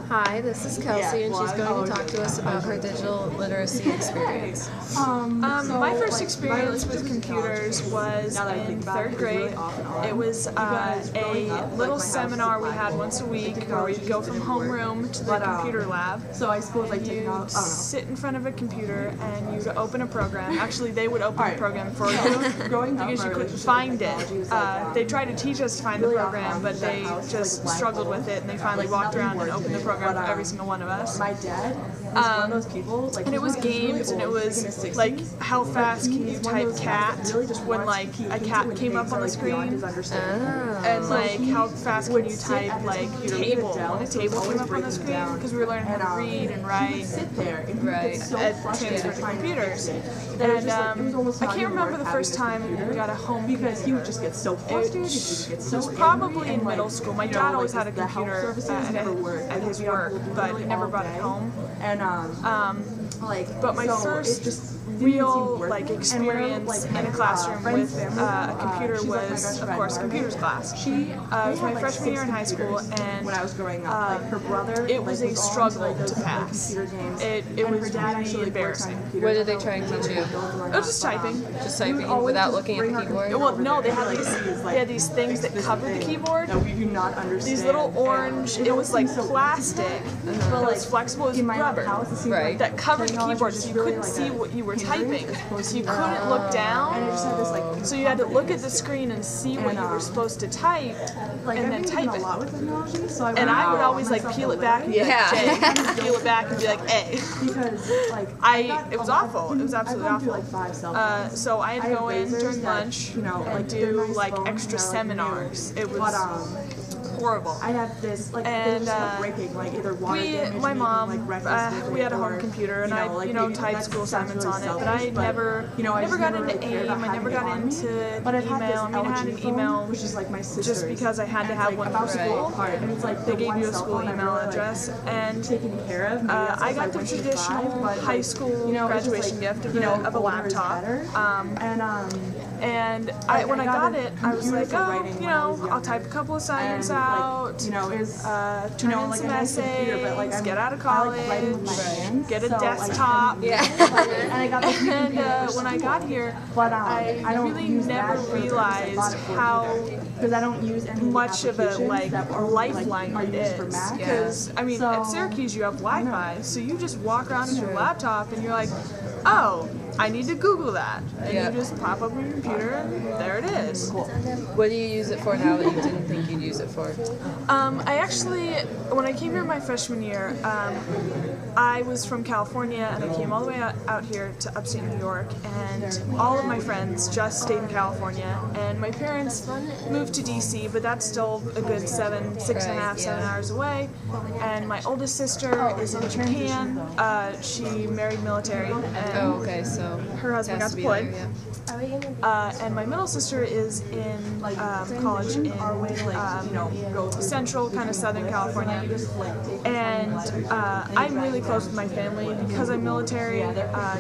Hi, this is Kelsey, and she's going to talk to us about her digital literacy experience. My first experience with computers was in third grade. It was a little seminar we had once a week where we'd go from homeroom to the computer lab. So I suppose like you'd sit in front of a computer and you'd open a program. Actually, they would open the program for you because you couldn't find it. They tried to teach us to find the program, but they just struggled with it, and they finally walked around and opened the program for every single one of us. My dad was one of those people, like, and it was games, and it was like how fast can you type cat when like a cat came up on the screen, and like how fast can you type like table when a table came up on the screen, because we were learning how to read and write and transfer to computers. And I can't remember the first time we got a home because he would just get so frustrated. It was probably in middle school. My dad always had a computer at his work, but he never brought it home. And but my first real like experience in a classroom with a computer was, of course, computers class. It was my freshman year in high school, and when I was growing up, her brother, it was a struggle to pass. It was really embarrassing. What did they try and teach you? Oh, just typing. Just typing without looking at the keyboard? Well, no, they had these things that covered the keyboard. We do not understand. These little orange, it was like plastic, but it was flexible as rubber, that covered the keyboard, so you couldn't see what you were typing. So you couldn't look down, so you had to look at the screen and see what you were supposed to type, and then type it. And I would always like peel it back and be like J, peel it back and be like A. It was awful. It was absolutely awful. So I had to go in during lunch and do like extra seminars. It was horrible. I had this and breaking, either water my mom, we had a home computer, and I typed school assignments on it, but I never got into AIM, I never got into email. I mean, I had an email just because I had to have one for school. They gave you a school email address, and I got the traditional high school graduation gift of a laptop. And when I got it, I was like, I'll type a couple assignments out, turn in some essays, get out of college, get a desktop. And when I got here, I really never realized how much of a lifeline it is. Because at Syracuse you have Wi-Fi, so you just walk around with your laptop and you're like, oh, I need to Google that. And you just pop up on your computer and there it is. Cool. What do you use it for now that you didn't think you'd use it for? I actually, when I came here my freshman year, I was from California, and I came all the way out here to upstate New York, and all of my friends just stayed in California, and my parents moved to DC, but that's still a good 7 hours away, and my oldest sister is in Japan. She married military, and so her husband got deployed. And my middle sister is in college in central, kind of southern California. And I'm really close with my family because I'm military.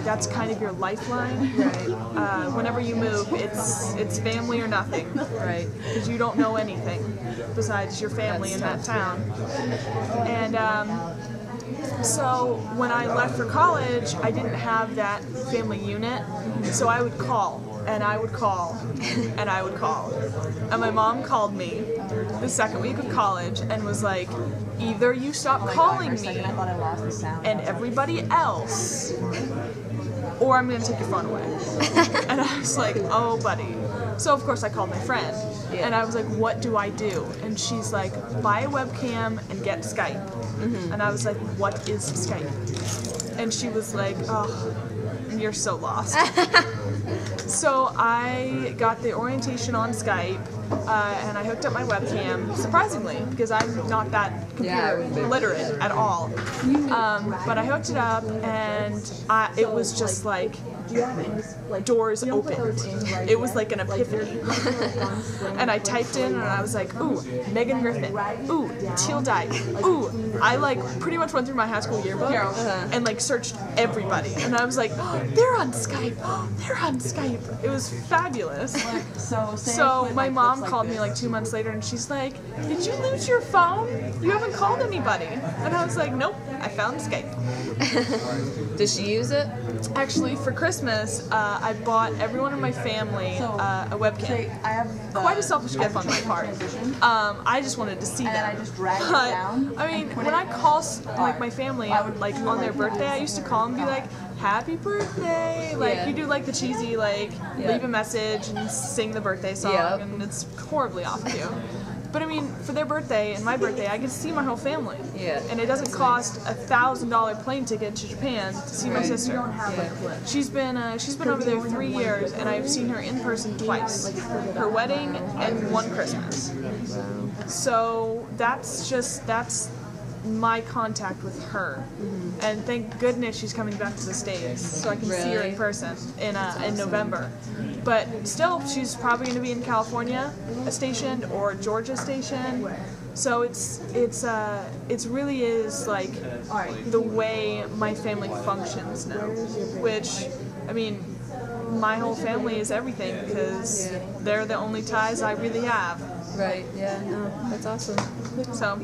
That's kind of your lifeline. Whenever you move, it's family or nothing. Because you don't know anything besides your family in that town. And so when I left for college, I didn't have that family unit, so I would call, and I would call, and I would call. And my mom called me the second week of college and was like, either you stop calling me and everybody else, or I'm going to take your phone away. And I was like, oh, buddy. So of course I called my friend, and I was like, what do I do? And she's like, buy a webcam and get Skype. And I was like, what is Skype? And she was like, oh, you're so lost. So I got the orientation on Skype, and I hooked up my webcam, surprisingly, because I'm not that computer literate at all. But I hooked it up, and it was just like doors opened. It was like an epiphany. And I typed in and I was like, ooh, Megan Griffin. Ooh, Teal Dyke. Ooh, I like pretty much went through my high school yearbook and like searched everybody. And I was like, oh, they're on Skype. Oh, they're on Skype. It was fabulous. So my mom called me like 2 months later and she's like, did you lose your phone? You haven't called anybody. And I was like, nope, I found Skype. Does she use it? Actually, for Christmas, I bought everyone in my family a webcam. Quite a selfish gift on my part. I just wanted to see them. But I mean, when I call like my family, like on their birthday, I used to call and be like, "Happy birthday!" Like you do like the cheesy like leave a message and sing the birthday song, and it's horribly off of you. But I mean, for their birthday and my birthday, I get to see my whole family. Yeah. And it doesn't cost $1,000 plane ticket to Japan to see my sister. Yeah. She's been over there 3 years, and I've seen her in person twice. Her wedding and one Christmas. Wow. So that's my contact with her. And thank goodness she's coming back to the States so I can see her in person in November. But still, she's probably going to be in California stationed or Georgia stationed. So it really is like the way my family functions now. Which, I mean, my whole family is everything because they're the only ties I really have. Right. Yeah. No, that's awesome. So.